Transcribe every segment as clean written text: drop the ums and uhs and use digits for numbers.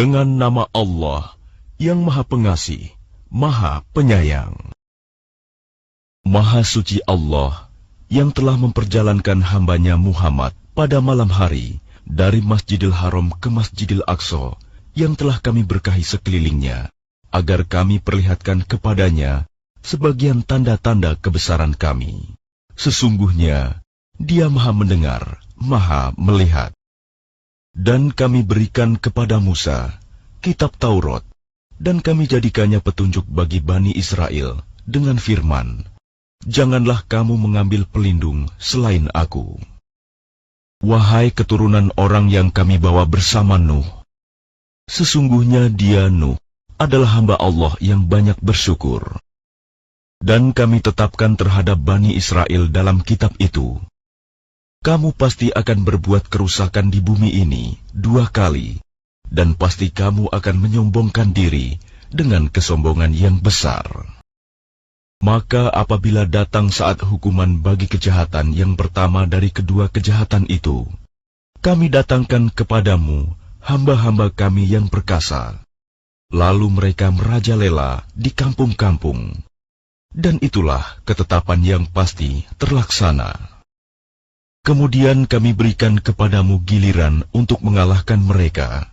Dengan nama Allah yang Maha Pengasih, Maha Penyayang. Maha suci Allah yang telah memperjalankan hambanya Muhammad pada malam hari dari Masjidil Haram ke Masjidil Aqsa yang telah kami berkahi sekelilingnya, agar kami perlihatkan kepadanya sebagian tanda-tanda kebesaran kami. Sesungguhnya Dia Maha Mendengar, Maha Melihat. Dan kami berikan kepada Musa kitab Taurat, dan kami jadikannya petunjuk bagi Bani Israel dengan firman, "Janganlah kamu mengambil pelindung selain aku." Wahai keturunan orang yang kami bawa bersama Nuh, sesungguhnya dia Nuh adalah hamba Allah yang banyak bersyukur. Dan kami tetapkan terhadap Bani Israel dalam kitab itu, kamu pasti akan berbuat kerusakan di bumi ini 2 kali, dan pasti kamu akan menyombongkan diri dengan kesombongan yang besar. Maka apabila datang saat hukuman bagi kejahatan yang pertama dari kedua kejahatan itu, kami datangkan kepadamu hamba-hamba kami yang perkasa. Lalu mereka merajalela di kampung-kampung. Dan itulah ketetapan yang pasti terlaksana. Kemudian kami berikan kepadamu giliran untuk mengalahkan mereka.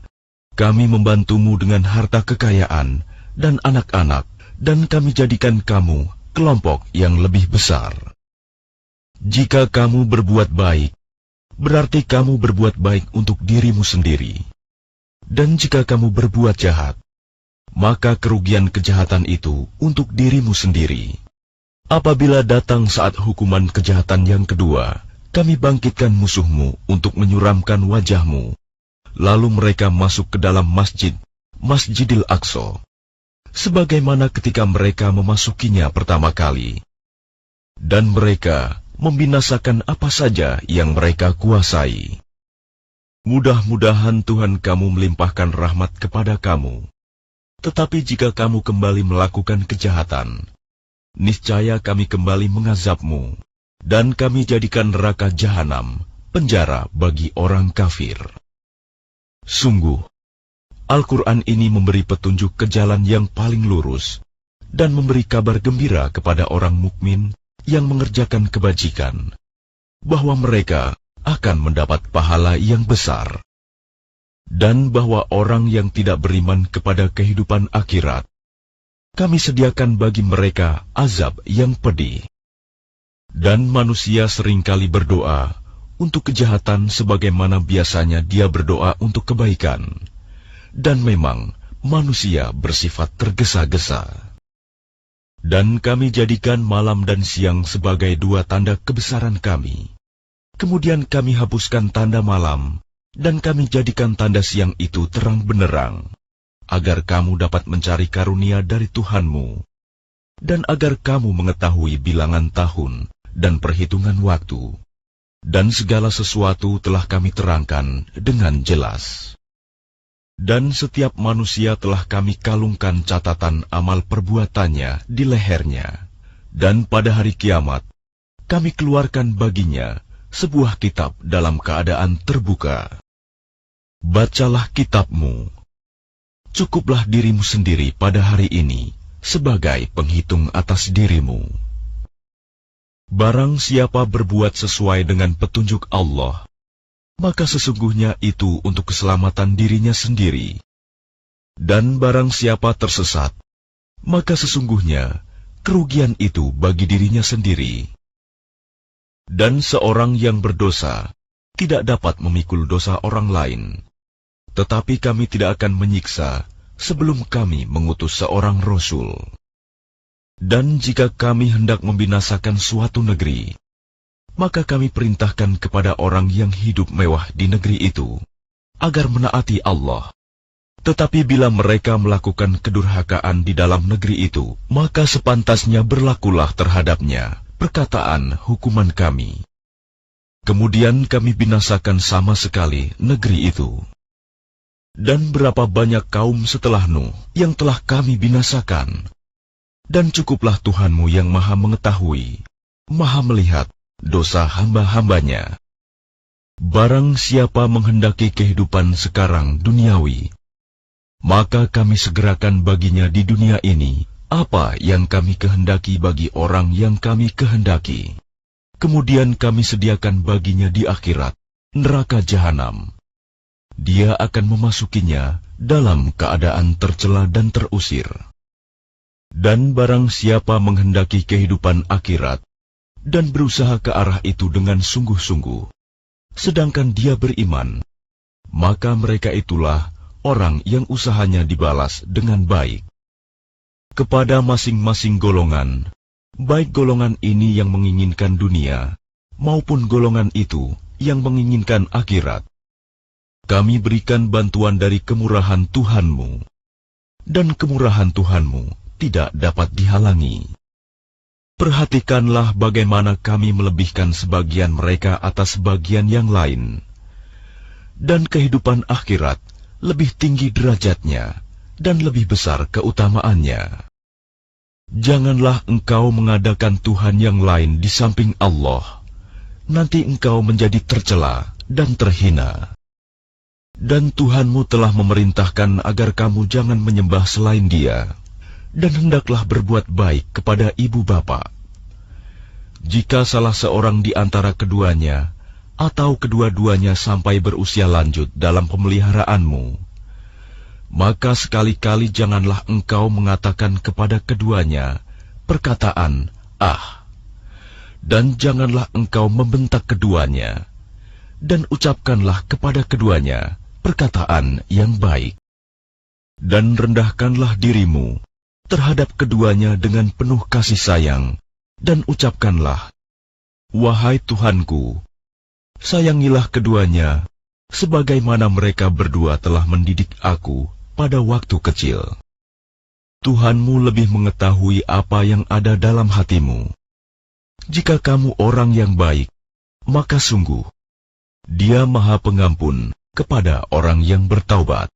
Kami membantumu dengan harta kekayaan dan anak-anak, dan kami jadikan kamu kelompok yang lebih besar. Jika kamu berbuat baik, berarti kamu berbuat baik untuk dirimu sendiri. Dan jika kamu berbuat jahat, maka kerugian kejahatan itu untuk dirimu sendiri. Apabila datang saat hukuman kejahatan yang kedua, kami bangkitkan musuhmu untuk menyuramkan wajahmu. Lalu mereka masuk ke dalam Masjidil Aqsa, sebagaimana ketika mereka memasukinya pertama kali. Dan mereka membinasakan apa saja yang mereka kuasai. Mudah-mudahan Tuhan kamu melimpahkan rahmat kepada kamu. Tetapi jika kamu kembali melakukan kejahatan, niscaya kami kembali mengazabmu. Dan kami jadikan neraka jahanam penjara bagi orang kafir. Sungguh, Al-Quran ini memberi petunjuk ke jalan yang paling lurus dan memberi kabar gembira kepada orang mukmin yang mengerjakan kebajikan, bahwa mereka akan mendapat pahala yang besar. Dan bahwa orang yang tidak beriman kepada kehidupan akhirat, kami sediakan bagi mereka azab yang pedih. Dan manusia seringkali berdoa untuk kejahatan sebagaimana biasanya dia berdoa untuk kebaikan. Dan memang manusia bersifat tergesa-gesa. Dan kami jadikan malam dan siang sebagai 2 tanda kebesaran kami. Kemudian kami hapuskan tanda malam, dan kami jadikan tanda siang itu terang benderang, agar kamu dapat mencari karunia dari Tuhanmu, dan agar kamu mengetahui bilangan tahun dan perhitungan waktu, dan segala sesuatu telah kami terangkan dengan jelas. Dan setiap manusia telah kami kalungkan catatan amal perbuatannya di lehernya, dan pada hari kiamat kami keluarkan baginya sebuah kitab dalam keadaan terbuka. Bacalah kitabmu. Cukuplah dirimu sendiri pada hari ini sebagai penghitung atas dirimu. Barang siapa berbuat sesuai dengan petunjuk Allah, maka sesungguhnya itu untuk keselamatan dirinya sendiri. Dan barang siapa tersesat, maka sesungguhnya kerugian itu bagi dirinya sendiri. Dan seorang yang berdosa tidak dapat memikul dosa orang lain, tetapi kami tidak akan menyiksa sebelum kami mengutus seorang Rasul. Dan jika kami hendak membinasakan suatu negeri, maka kami perintahkan kepada orang yang hidup mewah di negeri itu, agar menaati Allah. Tetapi bila mereka melakukan kedurhakaan di dalam negeri itu, maka sepantasnya berlakulah terhadapnya perkataan hukuman kami. Kemudian kami binasakan sama sekali negeri itu. Dan berapa banyak kaum setelah Nuh yang telah kami binasakan. Dan cukuplah Tuhanmu yang maha mengetahui, maha melihat dosa hamba-hambanya. Barang siapa menghendaki kehidupan sekarang duniawi, maka kami segerakan baginya di dunia ini apa yang kami kehendaki bagi orang yang kami kehendaki. Kemudian kami sediakan baginya di akhirat neraka jahanam. Dia akan memasukinya dalam keadaan tercela dan terusir. Dan barang siapa menghendaki kehidupan akhirat dan berusaha ke arah itu dengan sungguh-sungguh, sedangkan dia beriman, maka mereka itulah orang yang usahanya dibalas dengan baik. Kepada masing-masing golongan, baik golongan ini yang menginginkan dunia, maupun golongan itu yang menginginkan akhirat, kami berikan bantuan dari kemurahan Tuhanmu, dan kemurahan Tuhanmu tidak dapat dihalangi. Perhatikanlah bagaimana kami melebihkan sebagian mereka atas bagian yang lain, dan kehidupan akhirat lebih tinggi derajatnya dan lebih besar keutamaannya. Janganlah engkau mengadakan Tuhan yang lain di samping Allah, nanti engkau menjadi tercela dan terhina. Dan Tuhanmu telah memerintahkan agar kamu jangan menyembah selain Dia, dan hendaklah berbuat baik kepada ibu bapa. Jika salah seorang di antara keduanya atau kedua-duanya sampai berusia lanjut dalam pemeliharaanmu, maka sekali-kali janganlah engkau mengatakan kepada keduanya perkataan "ah", dan janganlah engkau membentak keduanya, dan ucapkanlah kepada keduanya perkataan yang baik. Dan rendahkanlah dirimu terhadap keduanya dengan penuh kasih sayang, dan ucapkanlah, "Wahai Tuhanku, sayangilah keduanya, sebagaimana mereka berdua telah mendidik aku pada waktu kecil." Tuhanmu lebih mengetahui apa yang ada dalam hatimu. Jika kamu orang yang baik, maka sungguh Dia Maha Pengampun kepada orang yang bertaubat.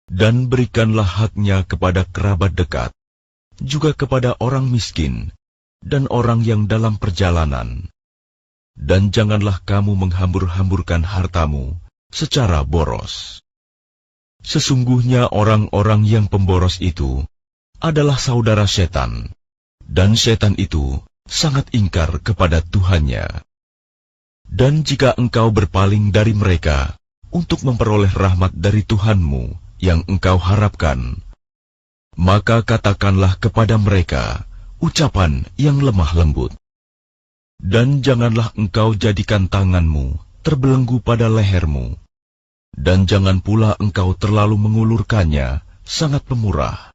Dan berikanlah haknya kepada kerabat dekat, juga kepada orang miskin, dan orang yang dalam perjalanan. Dan janganlah kamu menghambur-hamburkan hartamu secara boros. Sesungguhnya orang-orang yang pemboros itu adalah saudara setan, dan setan itu sangat ingkar kepada Tuhannya. Dan jika engkau berpaling dari mereka untuk memperoleh rahmat dari Tuhanmu yang engkau harapkan, maka katakanlah kepada mereka ucapan yang lemah lembut. Dan janganlah engkau jadikan tanganmu terbelenggu pada lehermu, dan jangan pula engkau terlalu mengulurkannya sangat pemurah.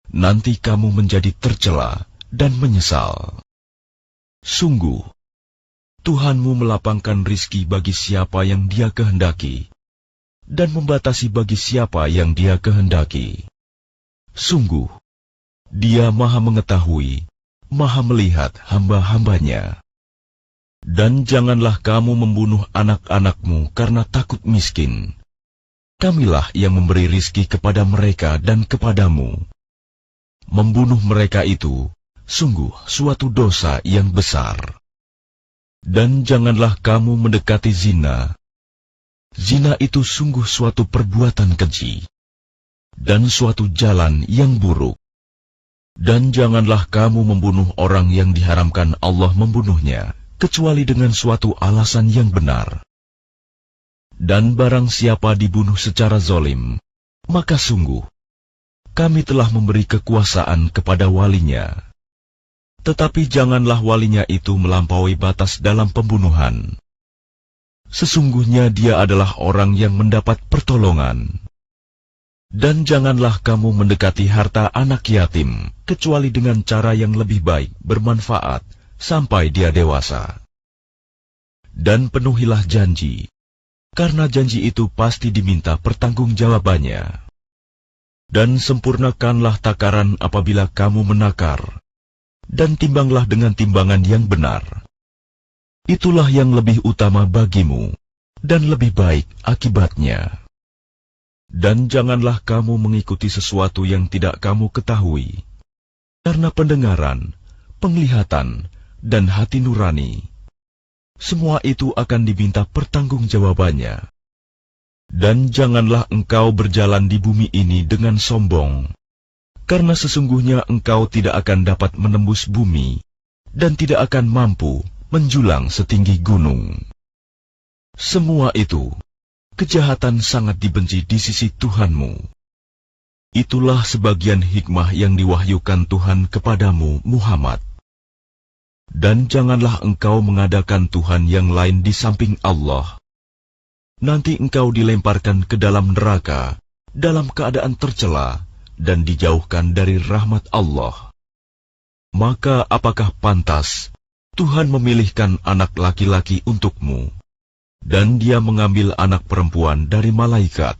Nanti kamu menjadi tercela dan menyesal. Sungguh, Tuhanmu melapangkan rizki bagi siapa yang Dia kehendaki, dan membatasi bagi siapa yang Dia kehendaki. Sungguh, Dia Maha Mengetahui, Maha Melihat hamba-hambanya. Dan janganlah kamu membunuh anak-anakmu karena takut miskin. Kamilah yang memberi rizki kepada mereka dan kepadamu. Membunuh mereka itu sungguh suatu dosa yang besar. Dan janganlah kamu mendekati zina. Zina itu sungguh suatu perbuatan keji dan suatu jalan yang buruk. Dan janganlah kamu membunuh orang yang diharamkan Allah membunuhnya, kecuali dengan suatu alasan yang benar. Dan barang siapa dibunuh secara zalim, maka sungguh kami telah memberi kekuasaan kepada walinya. Tetapi janganlah walinya itu melampaui batas dalam pembunuhan. Sesungguhnya dia adalah orang yang mendapat pertolongan. Dan janganlah kamu mendekati harta anak yatim, kecuali dengan cara yang lebih baik, bermanfaat, sampai dia dewasa. Dan penuhilah janji, karena janji itu pasti diminta pertanggungjawabannya. Dan sempurnakanlah takaran apabila kamu menakar, dan timbanglah dengan timbangan yang benar. Itulah yang lebih utama bagimu, dan lebih baik akibatnya. Dan janganlah kamu mengikuti sesuatu yang tidak kamu ketahui, karena pendengaran, penglihatan, dan hati nurani, semua itu akan diminta pertanggungjawabannya. Dan janganlah engkau berjalan di bumi ini dengan sombong, karena sesungguhnya engkau tidak akan dapat menembus bumi, dan tidak akan mampu menjulang setinggi gunung. Semua itu, kejahatan sangat dibenci di sisi Tuhanmu. Itulah sebagian hikmah yang diwahyukan Tuhan kepadamu, Muhammad. Dan janganlah engkau mengadakan Tuhan yang lain di samping Allah. Nanti engkau dilemparkan ke dalam neraka, dalam keadaan tercela, dan dijauhkan dari rahmat Allah. Maka apakah pantas Tuhan memilihkan anak laki-laki untukmu, dan Dia mengambil anak perempuan dari malaikat?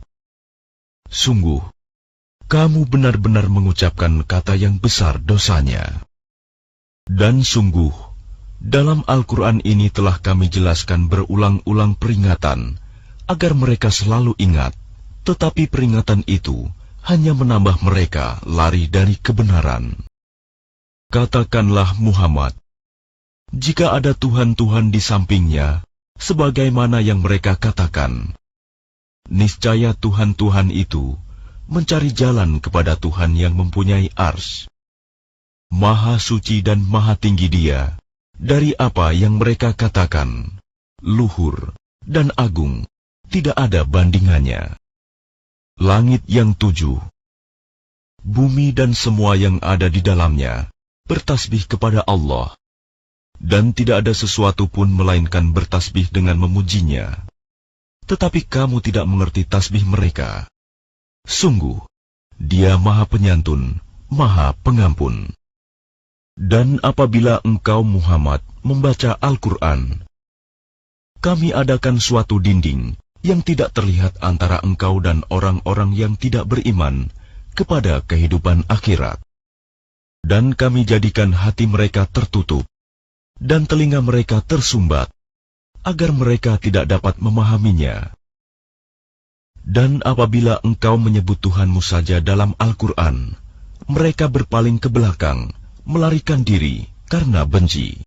Sungguh, kamu benar-benar mengucapkan kata yang besar dosanya. Dan sungguh, dalam Al-Quran ini telah kami jelaskan berulang-ulang peringatan, agar mereka selalu ingat, tetapi peringatan itu hanya menambah mereka lari dari kebenaran. Katakanlah Muhammad, jika ada Tuhan-Tuhan di sampingnya, sebagaimana yang mereka katakan, niscaya Tuhan-Tuhan itu mencari jalan kepada Tuhan yang mempunyai ars. Maha suci dan maha tinggi Dia dari apa yang mereka katakan, luhur dan agung, tidak ada bandingannya. Langit yang 7, bumi dan semua yang ada di dalamnya bertasbih kepada Allah, dan tidak ada sesuatu pun melainkan bertasbih dengan memujinya. Tetapi kamu tidak mengerti tasbih mereka. Sungguh, Dia Maha Penyantun, Maha Pengampun. Dan apabila engkau Muhammad membaca Al-Quran, kami adakan suatu dinding yang tidak terlihat antara engkau dan orang-orang yang tidak beriman kepada kehidupan akhirat. Dan kami jadikan hati mereka tertutup, dan telinga mereka tersumbat, agar mereka tidak dapat memahaminya. Dan apabila engkau menyebut Tuhanmu saja dalam Al-Quran, mereka berpaling ke belakang, melarikan diri karena benci.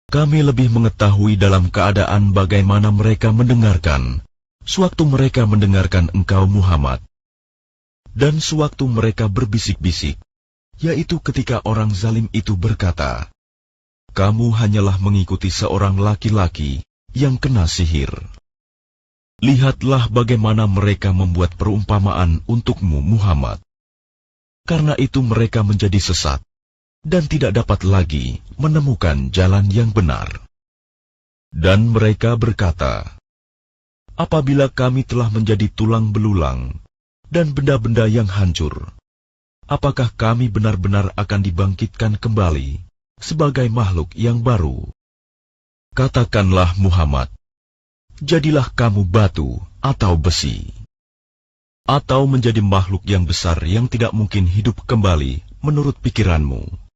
Kami lebih mengetahui dalam keadaan bagaimana mereka mendengarkan, sewaktu mereka mendengarkan engkau Muhammad, dan sewaktu mereka berbisik-bisik, yaitu ketika orang zalim itu berkata, kamu hanyalah mengikuti seorang laki-laki yang kena sihir. Lihatlah bagaimana mereka membuat perumpamaan untukmu Muhammad. Karena itu mereka menjadi sesat, dan tidak dapat lagi menemukan jalan yang benar. Dan mereka berkata, apabila kami telah menjadi tulang belulang dan benda-benda yang hancur, apakah kami benar-benar akan dibangkitkan kembali sebagai makhluk yang baru? Katakanlah Muhammad, jadilah kamu batu atau besi, atau menjadi makhluk yang besar yang tidak mungkin hidup kembali menurut pikiranmu.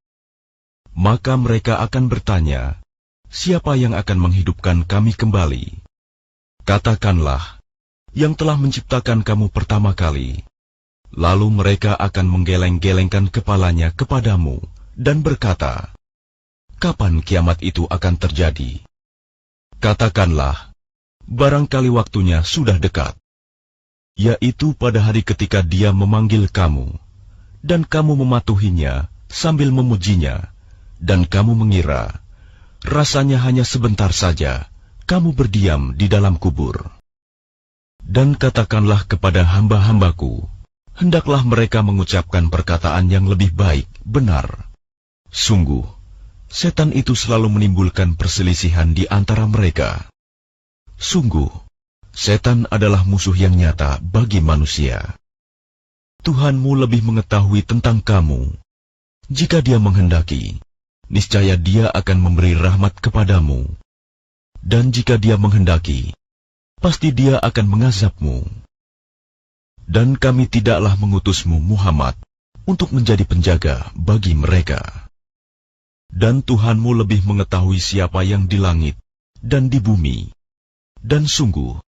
Maka mereka akan bertanya, siapa yang akan menghidupkan kami kembali? Katakanlah, yang telah menciptakan kamu pertama kali. Lalu mereka akan menggeleng-gelengkan kepalanya kepadamu dan berkata, kapan kiamat itu akan terjadi? Katakanlah, barangkali waktunya sudah dekat, yaitu pada hari ketika Dia memanggil kamu, dan kamu mematuhinya sambil memujinya, dan kamu mengira, rasanya hanya sebentar saja, kamu berdiam di dalam kubur. Dan katakanlah kepada hamba-hambaku, hendaklah mereka mengucapkan perkataan yang lebih baik, benar. Sungguh, setan itu selalu menimbulkan perselisihan di antara mereka. Sungguh, setan adalah musuh yang nyata bagi manusia. Tuhanmu lebih mengetahui tentang kamu. Jika Dia menghendaki, niscaya Dia akan memberi rahmat kepadamu. Dan jika Dia menghendaki, pasti Dia akan mengazabmu. Dan kami tidaklah mengutusmu Muhammad untuk menjadi penjaga bagi mereka. Dan Tuhanmu lebih mengetahui siapa yang di langit dan di bumi. Dan sungguh,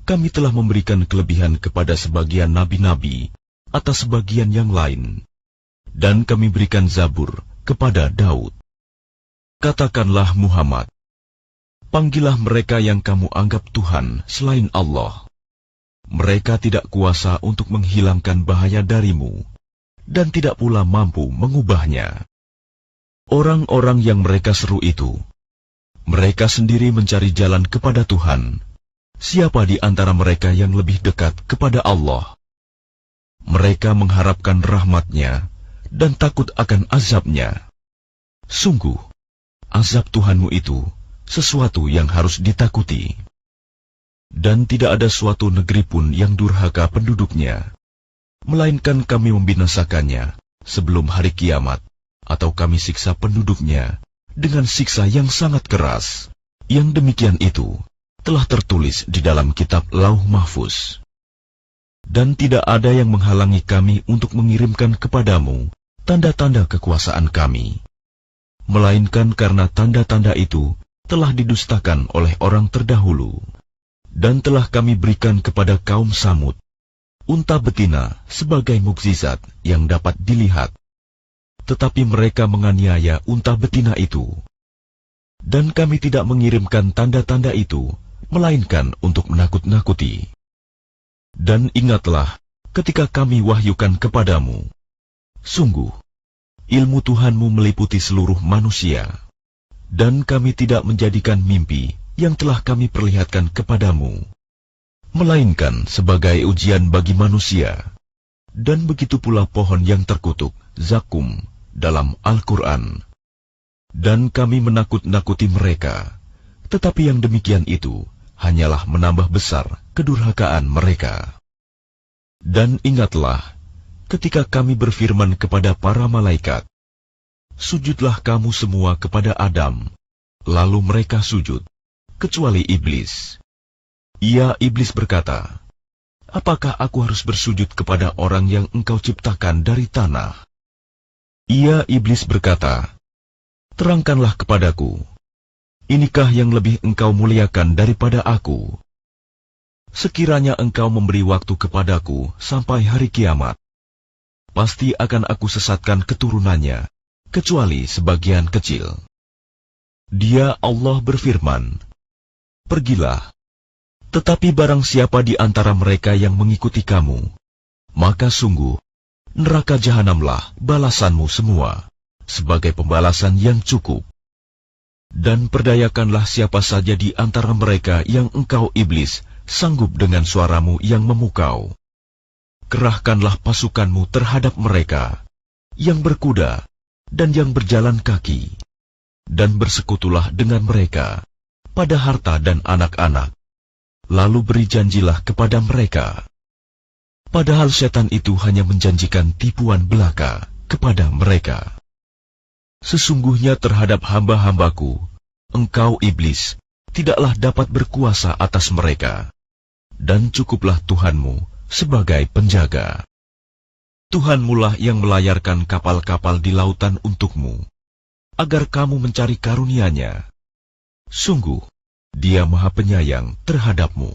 kami telah memberikan kelebihan kepada sebagian nabi-nabi atas sebagian yang lain. Dan kami berikan Zabur kepada Daud. Katakanlah Muhammad, panggillah mereka yang kamu anggap Tuhan selain Allah. mereka tidak kuasa untuk menghilangkan bahaya darimu, dan tidak pula mampu mengubahnya. Orang-orang yang mereka seru itu, mereka sendiri mencari jalan kepada Tuhan. Siapa di antara mereka yang lebih dekat kepada Allah? Mereka mengharapkan rahmat-Nya dan takut akan azab-Nya. Sungguh, azab Tuhanmu itu sesuatu yang harus ditakuti. Dan tidak ada suatu negeri pun yang durhaka penduduknya, melainkan kami membinasakannya sebelum hari kiamat, atau kami siksa penduduknya dengan siksa yang sangat keras. Yang demikian itu telah tertulis di dalam kitab Lauh Mahfuz. Dan tidak ada yang menghalangi kami untuk mengirimkan kepadamu tanda-tanda kekuasaan kami, melainkan karena tanda-tanda itu telah didustakan oleh orang terdahulu. Dan telah kami berikan kepada kaum Samud unta betina sebagai mukjizat yang dapat dilihat, tetapi mereka menganiaya unta betina itu. Dan kami tidak mengirimkan tanda-tanda itu melainkan untuk menakut-nakuti. Dan ingatlah ketika kami wahyukan kepadamu, sungguh ilmu Tuhanmu meliputi seluruh manusia, dan kami tidak menjadikan mimpi yang telah kami perlihatkan kepadamu, melainkan sebagai ujian bagi manusia. Dan begitu pula pohon yang terkutuk, zakum, dalam Al-Quran. Dan kami menakut-nakuti mereka, tetapi yang demikian itu hanyalah menambah besar kedurhakaan mereka. Dan ingatlah ketika kami berfirman kepada para malaikat, sujudlah kamu semua kepada Adam. Lalu mereka sujud, kecuali iblis. Iblis berkata, apakah aku harus bersujud kepada orang yang engkau ciptakan dari tanah? Iblis berkata, terangkanlah kepadaku, inikah yang lebih engkau muliakan daripada aku? Sekiranya engkau memberi waktu kepadaku sampai hari kiamat, pasti akan aku sesatkan keturunannya, kecuali sebagian kecil. Dia Allah berfirman, pergilah, tetapi barang siapa di antara mereka yang mengikuti kamu, maka sungguh neraka jahanamlah balasanmu semua, sebagai pembalasan yang cukup. Dan perdayakanlah siapa saja di antara mereka yang engkau iblis sanggup dengan suaramu yang memukau. Kerahkanlah pasukanmu terhadap mereka, yang berkuda dan yang berjalan kaki, dan bersekutulah dengan mereka pada harta dan anak-anak. Lalu beri janjilah kepada mereka. Padahal setan itu hanya menjanjikan tipuan belaka kepada mereka. Sesungguhnya terhadap hamba-hambaku, engkau iblis tidaklah dapat berkuasa atas mereka, dan cukuplah Tuhanmu sebagai penjaga. Tuhanmulah yang melayarkan kapal-kapal di lautan untukmu, agar kamu mencari karunia-Nya. Sungguh, Dia Maha Penyayang terhadapmu.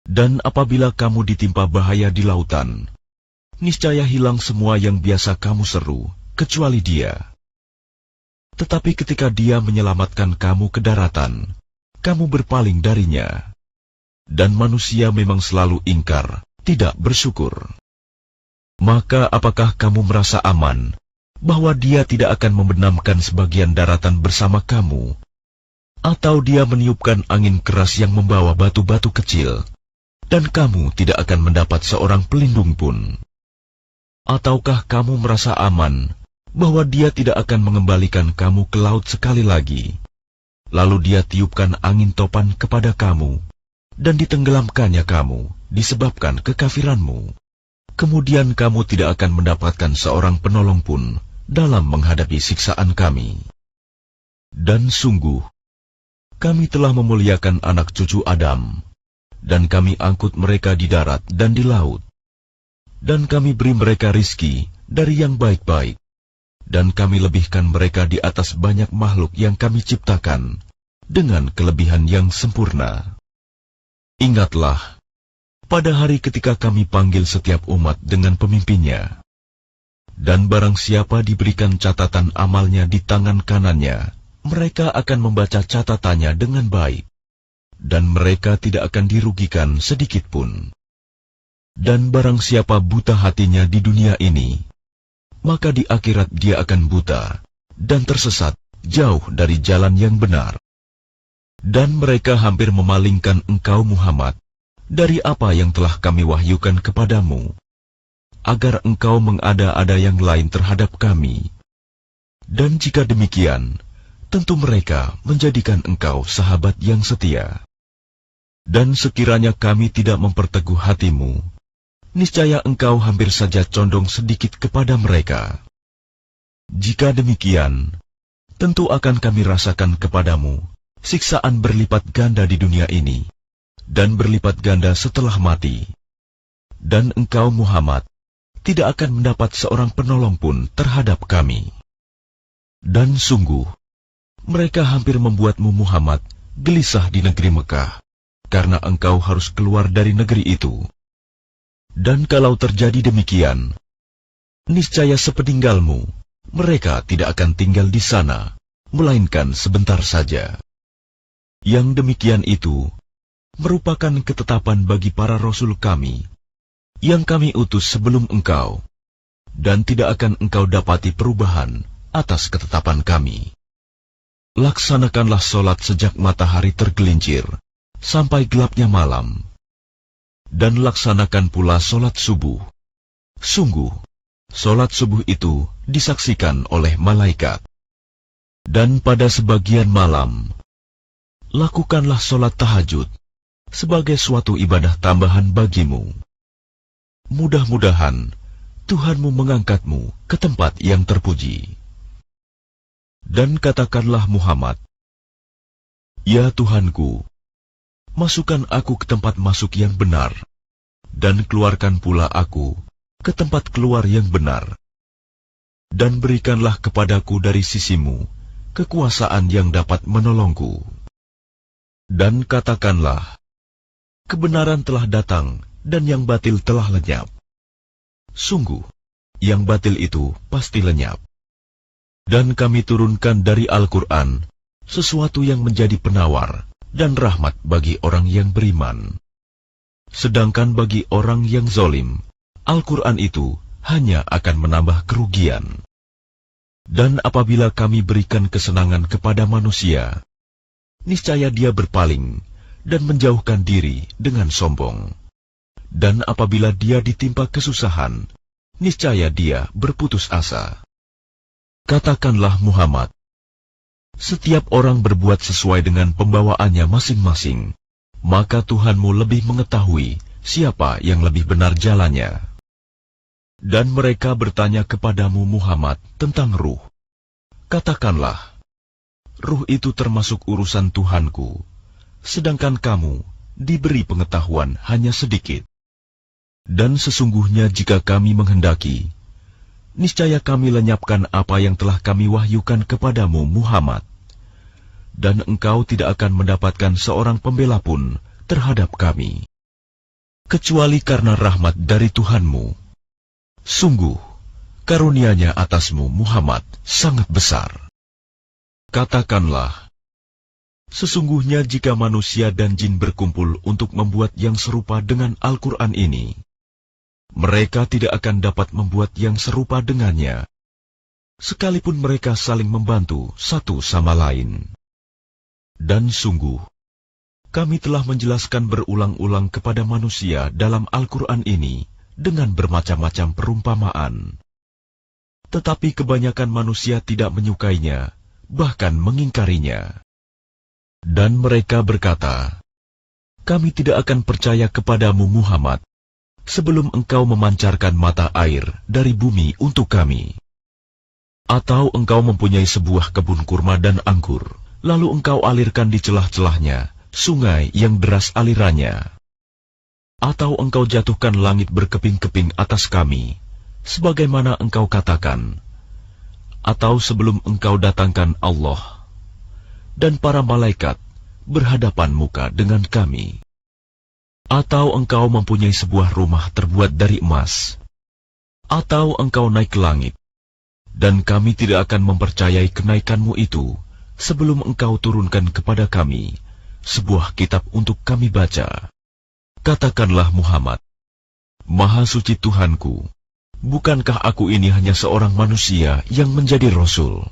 Dan apabila kamu ditimpa bahaya di lautan, niscaya hilang semua yang biasa kamu seru, kecuali Dia. Tetapi ketika Dia menyelamatkan kamu ke daratan, kamu berpaling darinya. Dan manusia memang selalu ingkar, tidak bersyukur. Maka apakah kamu merasa aman bahwa Dia tidak akan membenamkan sebagian daratan bersama kamu? Atau Dia meniupkan angin keras yang membawa batu-batu kecil, dan kamu tidak akan mendapat seorang pelindung pun? Ataukah kamu merasa aman bahwa Dia tidak akan mengembalikan kamu ke laut sekali lagi, lalu Dia tiupkan angin topan kepada kamu, dan ditenggelamkannya kamu disebabkan kekafiranmu? Kemudian kamu tidak akan mendapatkan seorang penolong pun dalam menghadapi siksaan kami. Dan sungguh, kami telah memuliakan anak cucu Adam, dan kami angkut mereka di darat dan di laut. Dan kami beri mereka rizki dari yang baik-baik, dan kami lebihkan mereka di atas banyak makhluk yang kami ciptakan, dengan kelebihan yang sempurna. Ingatlah, pada hari ketika kami panggil setiap umat dengan pemimpinnya, dan barang siapa diberikan catatan amalnya di tangan kanannya, mereka akan membaca catatannya dengan baik, dan mereka tidak akan dirugikan sedikit pun. Dan barang siapa buta hatinya di dunia ini, maka di akhirat dia akan buta dan tersesat jauh dari jalan yang benar. Dan mereka hampir memalingkan engkau Muhammad dari apa yang telah kami wahyukan kepadamu, agar engkau mengada-ada yang lain terhadap kami. Dan jika demikian, tentu mereka menjadikan engkau sahabat yang setia. Dan sekiranya kami tidak memperteguh hatimu, niscaya engkau hampir saja condong sedikit kepada mereka. Jika demikian, tentu akan kami rasakan kepadamu siksaan berlipat ganda di dunia ini, dan berlipat ganda setelah mati. Dan engkau Muhammad tidak akan mendapat seorang penolong pun terhadap kami. Dan sungguh, mereka hampir membuatmu Muhammad gelisah di negeri Mekah, karena engkau harus keluar dari negeri itu. Dan kalau terjadi demikian, niscaya sepeninggalmu, mereka tidak akan tinggal di sana, melainkan sebentar saja. Yang demikian itu merupakan ketetapan bagi para rasul kami, yang kami utus sebelum engkau, dan tidak akan engkau dapati perubahan atas ketetapan kami. Laksanakanlah solat sejak matahari tergelincir sampai gelapnya malam, dan laksanakan pula solat subuh. Sungguh, solat subuh itu disaksikan oleh malaikat. Dan pada sebagian malam, lakukanlah solat tahajud sebagai suatu ibadah tambahan bagimu. Mudah-mudahan Tuhanmu mengangkatmu ke tempat yang terpuji. Dan katakanlah Muhammad, Ya Tuhanku, masukkan aku ke tempat masuk yang benar, dan keluarkan pula aku ke tempat keluar yang benar. Dan berikanlah kepadaku dari sisimu kekuasaan yang dapat menolongku. Dan katakanlah, kebenaran telah datang dan yang batil telah lenyap. Sungguh, yang batil itu pasti lenyap. Dan kami turunkan dari Al-Quran sesuatu yang menjadi penawar dan rahmat bagi orang yang beriman. Sedangkan bagi orang yang zalim, Al-Quran itu hanya akan menambah kerugian. Dan apabila kami berikan kesenangan kepada manusia, niscaya dia berpaling dan menjauhkan diri dengan sombong. Dan apabila dia ditimpa kesusahan, niscaya dia berputus asa. Katakanlah Muhammad, setiap orang berbuat sesuai dengan pembawaannya masing-masing, maka Tuhanmu lebih mengetahui siapa yang lebih benar jalannya. Dan mereka bertanya kepadamu Muhammad tentang ruh. Katakanlah, ruh itu termasuk urusan Tuhanku, sedangkan kamu diberi pengetahuan hanya sedikit. Dan sesungguhnya jika kami menghendaki, niscaya kami lenyapkan apa yang telah kami wahyukan kepadamu Muhammad, dan engkau tidak akan mendapatkan seorang pembela pun terhadap kami, kecuali karena rahmat dari Tuhanmu. Sungguh, karunia-Nya atasmu Muhammad sangat besar. Katakanlah, sesungguhnya jika manusia dan jin berkumpul untuk membuat yang serupa dengan Al-Quran ini, mereka tidak akan dapat membuat yang serupa dengannya, sekalipun mereka saling membantu satu sama lain. Dan sungguh, kami telah menjelaskan berulang-ulang kepada manusia dalam Al-Quran ini dengan bermacam-macam perumpamaan. Tetapi kebanyakan manusia tidak menyukainya, bahkan mengingkarinya. Dan mereka berkata, kami tidak akan percaya kepadamu Muhammad sebelum engkau memancarkan mata air dari bumi untuk kami. Atau engkau mempunyai sebuah kebun kurma dan anggur, lalu engkau alirkan di celah-celahnya sungai yang deras alirannya. Atau engkau jatuhkan langit berkeping-keping atas kami, sebagaimana engkau katakan. Atau sebelum engkau datangkan Allah dan para malaikat berhadapan muka dengan kami. Atau engkau mempunyai sebuah rumah terbuat dari emas. Atau engkau naik ke langit, dan kami tidak akan mempercayai kenaikanmu itu sebelum engkau turunkan kepada kami sebuah kitab untuk kami baca. Katakanlah Muhammad, Maha suci Tuhanku, bukankah aku ini hanya seorang manusia yang menjadi rasul?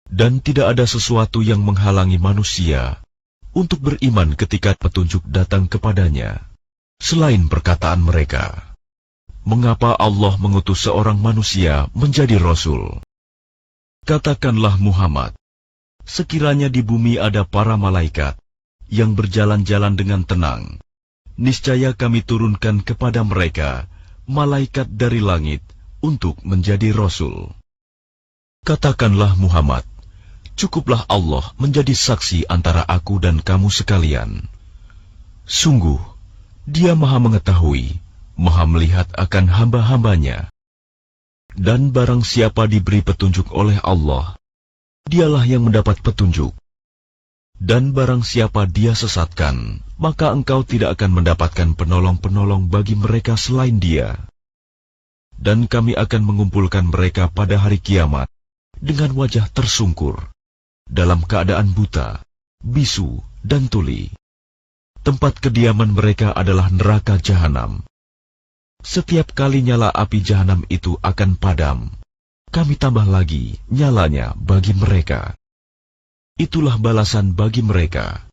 Dan tidak ada sesuatu yang menghalangi manusia untuk beriman ketika petunjuk datang kepadanya, selain perkataan mereka. Mengapa Allah mengutus seorang manusia menjadi rasul? Katakanlah Muhammad, sekiranya di bumi ada para malaikat yang berjalan-jalan dengan tenang, niscaya kami turunkan kepada mereka malaikat dari langit untuk menjadi rasul. Katakanlah Muhammad, cukuplah Allah menjadi saksi antara aku dan kamu sekalian. Sungguh, Dia Maha mengetahui, Maha melihat akan hamba-hambanya. Dan barang siapa diberi petunjuk oleh Allah, dialah yang mendapat petunjuk. Dan barang siapa Dia sesatkan, maka engkau tidak akan mendapatkan penolong-penolong bagi mereka selain Dia. Dan kami akan mengumpulkan mereka pada hari kiamat dengan wajah tersungkur, dalam keadaan buta, bisu, dan tuli. Tempat kediaman mereka adalah neraka jahanam. Setiap kali nyala api jahanam itu akan padam, kami tambah lagi nyalanya bagi mereka. Itulah balasan bagi mereka,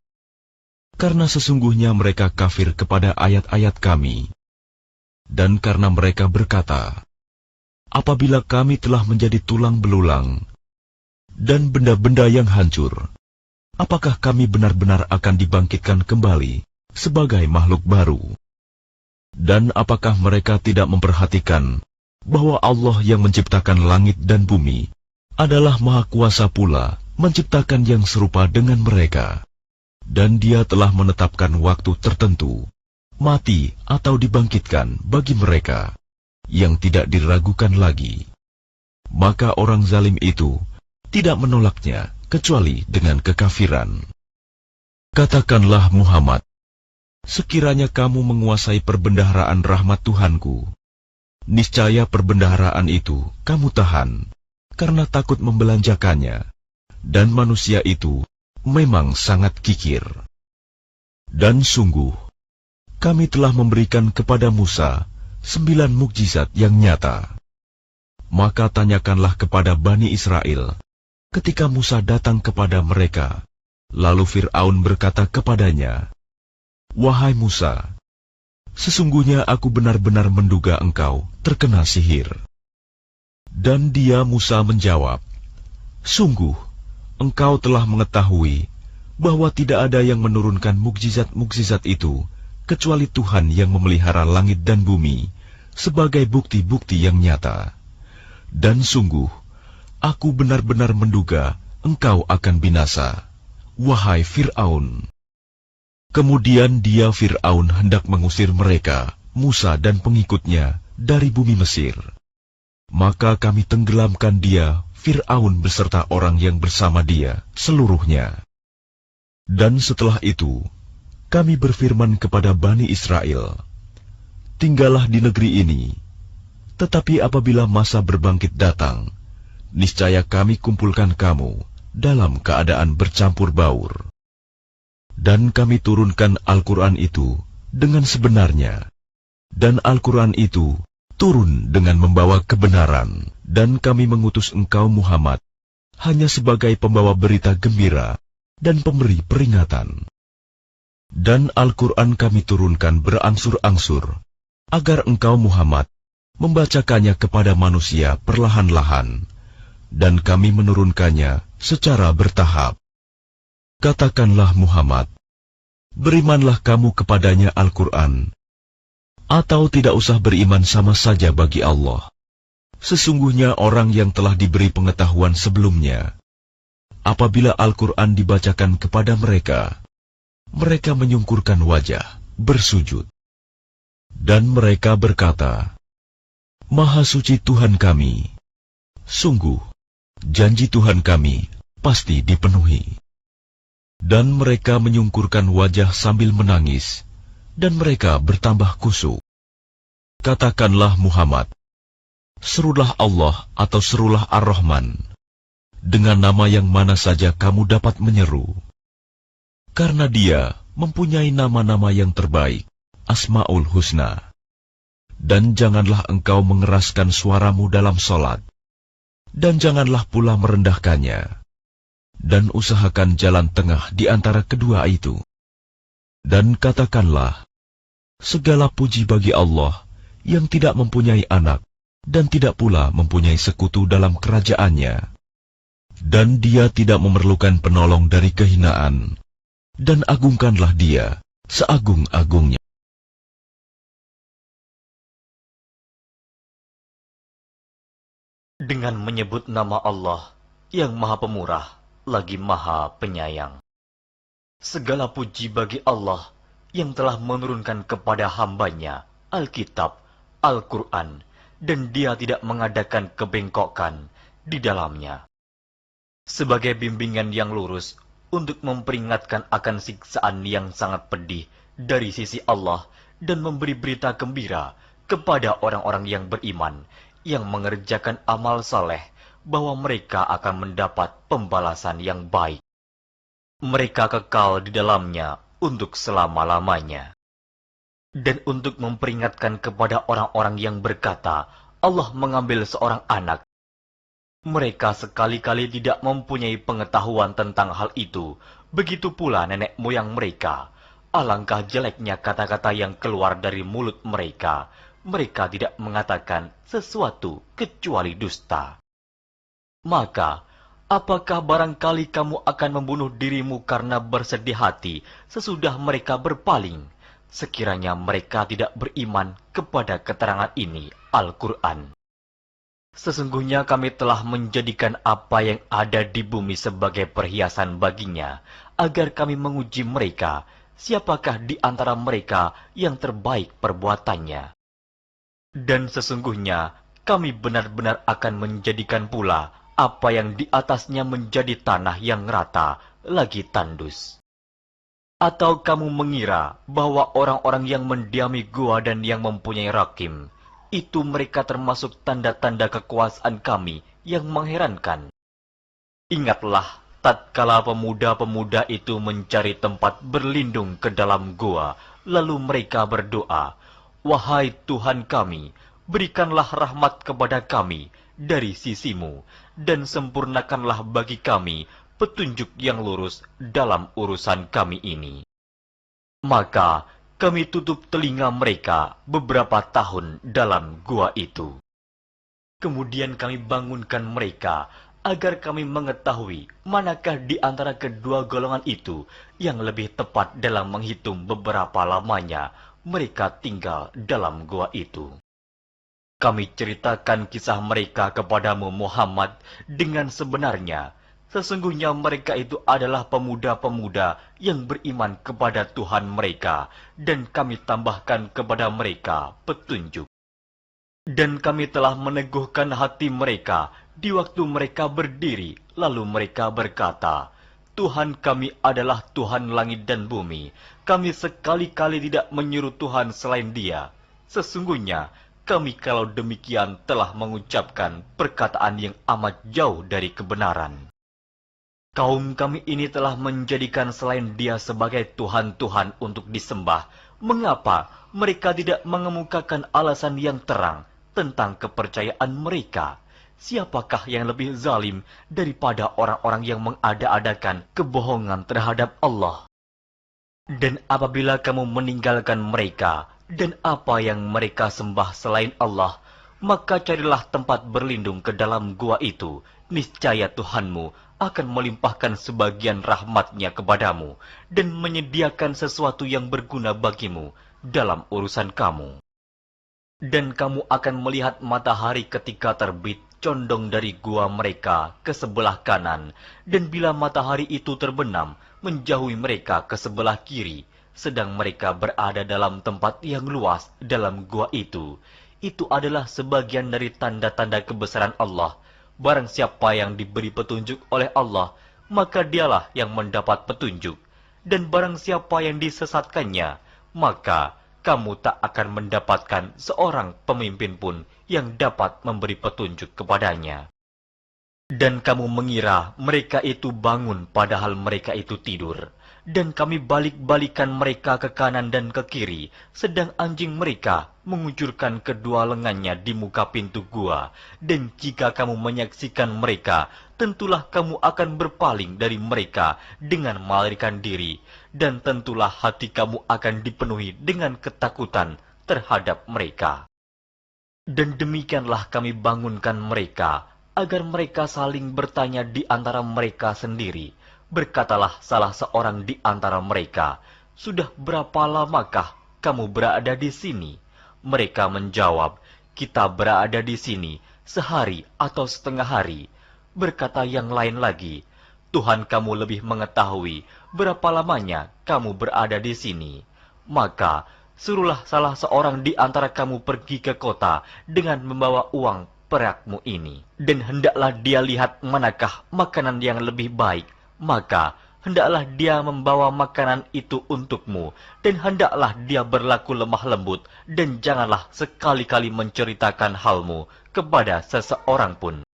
karena sesungguhnya mereka kafir kepada ayat-ayat kami, dan karena mereka berkata, apabila kami telah menjadi tulang belulang dan benda-benda yang hancur, apakah kami benar-benar akan dibangkitkan kembali sebagai makhluk baru? Dan apakah mereka tidak memperhatikan bahwa Allah yang menciptakan langit dan bumi adalah Maha Kuasa pula menciptakan yang serupa dengan mereka, dan Dia telah menetapkan waktu tertentu, mati atau dibangkitkan bagi mereka yang tidak diragukan lagi. Maka orang zalim itu tidak menolaknya kecuali dengan kekafiran. Katakanlah Muhammad, sekiranya kamu menguasai perbendaharaan rahmat Tuhanku, niscaya perbendaharaan itu kamu tahan karena takut membelanjakannya, dan manusia itu memang sangat kikir. Dan sungguh, kami telah memberikan kepada Musa 9 mukjizat yang nyata. Maka tanyakanlah kepada Bani Israel, ketika Musa datang kepada mereka, lalu Fir'aun berkata kepadanya, wahai Musa, sesungguhnya aku benar-benar menduga engkau terkena sihir. Dan dia Musa menjawab, sungguh, engkau telah mengetahui bahwa tidak ada yang menurunkan mukjizat-mukjizat itu kecuali Tuhan yang memelihara langit dan bumi sebagai bukti-bukti yang nyata. Dan sungguh, aku benar-benar menduga engkau akan binasa, wahai Fir'aun. Kemudian dia Fir'aun hendak mengusir mereka, Musa dan pengikutnya, dari bumi Mesir. Maka kami tenggelamkan dia, Fir'aun beserta orang yang bersama dia, seluruhnya. Dan setelah itu, kami berfirman kepada Bani Israel, tinggallah di negeri ini, tetapi apabila masa berbangkit datang, niscaya kami kumpulkan kamu dalam keadaan bercampur baur. Dan kami turunkan Al-Quran itu dengan sebenarnya, dan Al-Quran itu turun dengan membawa kebenaran, dan kami mengutus engkau Muhammad hanya sebagai pembawa berita gembira dan pemberi peringatan. Dan Al-Quran kami turunkan berangsur-angsur, agar engkau Muhammad membacakannya kepada manusia perlahan-lahan, dan kami menurunkannya secara bertahap. Katakanlah Muhammad, berimanlah kamu kepadanya Al-Quran, atau tidak usah beriman sama saja bagi Allah. Sesungguhnya orang yang telah diberi pengetahuan sebelumnya, apabila Al-Quran dibacakan kepada mereka, mereka menyungkurkan wajah, bersujud. Dan mereka berkata, Maha suci Tuhan kami, sungguh, janji Tuhan kami pasti dipenuhi. Dan mereka menyungkurkan wajah sambil menangis, dan mereka bertambah kusuk. Katakanlah Muhammad, serulah Allah atau serulah Ar-Rahman, dengan nama yang mana saja kamu dapat menyeru. Karena Dia mempunyai nama-nama yang terbaik, Asma'ul Husna. Dan janganlah engkau mengeraskan suaramu dalam solat, dan janganlah pula merendahkannya. Dan usahakan jalan tengah di antara kedua itu. Dan katakanlah, segala puji bagi Allah yang tidak mempunyai anak, dan tidak pula mempunyai sekutu dalam kerajaannya. Dan dia tidak memerlukan penolong dari kehinaan, dan agungkanlah dia seagung-agungnya. Dengan menyebut nama Allah yang Maha Pemurah lagi Maha Penyayang. Segala puji bagi Allah yang telah menurunkan kepada hambanya Alkitab, Al-Quran, dan dia tidak mengadakan kebengkokan di dalamnya. Sebagai bimbingan yang lurus untuk memperingatkan akan siksaan yang sangat pedih dari sisi Allah dan memberi berita gembira kepada orang-orang yang beriman, yang mengerjakan amal saleh, bahwa mereka akan mendapat pembalasan yang baik. Mereka kekal di dalamnya untuk selama-lamanya. Dan untuk memperingatkan kepada orang-orang yang berkata, Allah mengambil seorang anak. Mereka sekali-kali tidak mempunyai pengetahuan tentang hal itu. Begitu pula nenek moyang mereka. Alangkah jeleknya kata-kata yang keluar dari mulut mereka. Mereka tidak mengatakan sesuatu kecuali dusta. Maka, apakah barangkali kamu akan membunuh dirimu karena bersedih hati sesudah mereka berpaling, sekiranya mereka tidak beriman kepada keterangan ini, Al-Quran? Sesungguhnya kami telah menjadikan apa yang ada di bumi sebagai perhiasan baginya, agar kami menguji mereka, siapakah di antara mereka yang terbaik perbuatannya. Dan sesungguhnya kami benar-benar akan menjadikan pula apa yang di atasnya menjadi tanah yang rata lagi tandus. Atau kamu mengira bahwa orang-orang yang mendiami gua dan yang mempunyai rakim, itu mereka termasuk tanda-tanda kekuasaan kami yang mengherankan? Ingatlah, tatkala pemuda-pemuda itu mencari tempat berlindung ke dalam gua, lalu mereka berdoa, Wahai Tuhan kami, berikanlah rahmat kepada kami dari sisimu, dan sempurnakanlah bagi kami petunjuk yang lurus dalam urusan kami ini. Maka kami tutup telinga mereka beberapa tahun dalam gua itu. Kemudian kami bangunkan mereka, agar kami mengetahui manakah di antara kedua golongan itu yang lebih tepat dalam menghitung beberapa lamanya mereka tinggal dalam gua itu. Kami ceritakan kisah mereka kepadamu Muhammad dengan sebenarnya. Sesungguhnya mereka itu adalah pemuda-pemuda yang beriman kepada Tuhan mereka, dan kami tambahkan kepada mereka petunjuk. Dan kami telah meneguhkan hati mereka di waktu mereka berdiri, lalu mereka berkata, Tuhan kami adalah Tuhan langit dan bumi. Kami sekali-kali tidak menyuruh Tuhan selain Dia. Sesungguhnya, kami kalau demikian telah mengucapkan perkataan yang amat jauh dari kebenaran. Kaum kami ini telah menjadikan selain Dia sebagai Tuhan-Tuhan untuk disembah. Mengapa mereka tidak mengemukakan alasan yang terang tentang kepercayaan mereka? Siapakah yang lebih zalim daripada orang-orang yang mengada-adakan kebohongan terhadap Allah? Dan apabila kamu meninggalkan mereka dan apa yang mereka sembah selain Allah, maka carilah tempat berlindung ke dalam gua itu. Niscaya Tuhanmu akan melimpahkan sebagian rahmatnya kepadamu dan menyediakan sesuatu yang berguna bagimu dalam urusan kamu. Dan kamu akan melihat matahari ketika terbit condong dari gua mereka ke sebelah kanan, dan bila matahari itu terbenam, menjauhi mereka ke sebelah kiri, sedang mereka berada dalam tempat yang luas dalam gua itu. Itu adalah sebagian dari tanda-tanda kebesaran Allah. Barang siapa yang diberi petunjuk oleh Allah, maka dialah yang mendapat petunjuk. Dan barang siapa yang disesatkannya, maka kamu tak akan mendapatkan seorang pemimpin pun yang dapat memberi petunjuk kepadanya. Dan kamu mengira mereka itu bangun padahal mereka itu tidur. dan kami balik-balikan mereka ke kanan dan ke kiri, sedang anjing mereka mengucurkan kedua lengannya di muka pintu gua. Dan jika kamu menyaksikan mereka, tentulah kamu akan berpaling dari mereka dengan melarikan diri, dan tentulah hati kamu akan dipenuhi dengan ketakutan terhadap mereka. Dan demikianlah kami bangunkan mereka, agar mereka saling bertanya di antara mereka sendiri. Berkatalah salah seorang di antara mereka, "Sudah berapa lamakah kamu berada di sini?" Mereka menjawab, "Kita berada di sini sehari atau setengah hari." Berkata yang lain lagi, "Tuhan kamu lebih mengetahui berapa lamanya kamu berada di sini. Maka suruhlah salah seorang di antara kamu pergi ke kota dengan membawa uang perakmu ini, dan hendaklah dia lihat manakah makanan yang lebih baik. Maka hendaklah dia membawa makanan itu untukmu, dan hendaklah dia berlaku lemah lembut, dan janganlah sekali-kali menceritakan halmu kepada seseorang pun.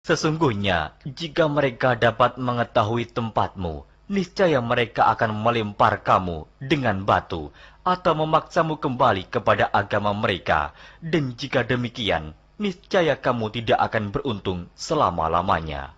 Sesungguhnya, jika mereka dapat mengetahui tempatmu, niscaya mereka akan melempar kamu dengan batu, atau memaksamu kembali kepada agama mereka, dan jika demikian, niscaya kamu tidak akan beruntung selama-lamanya.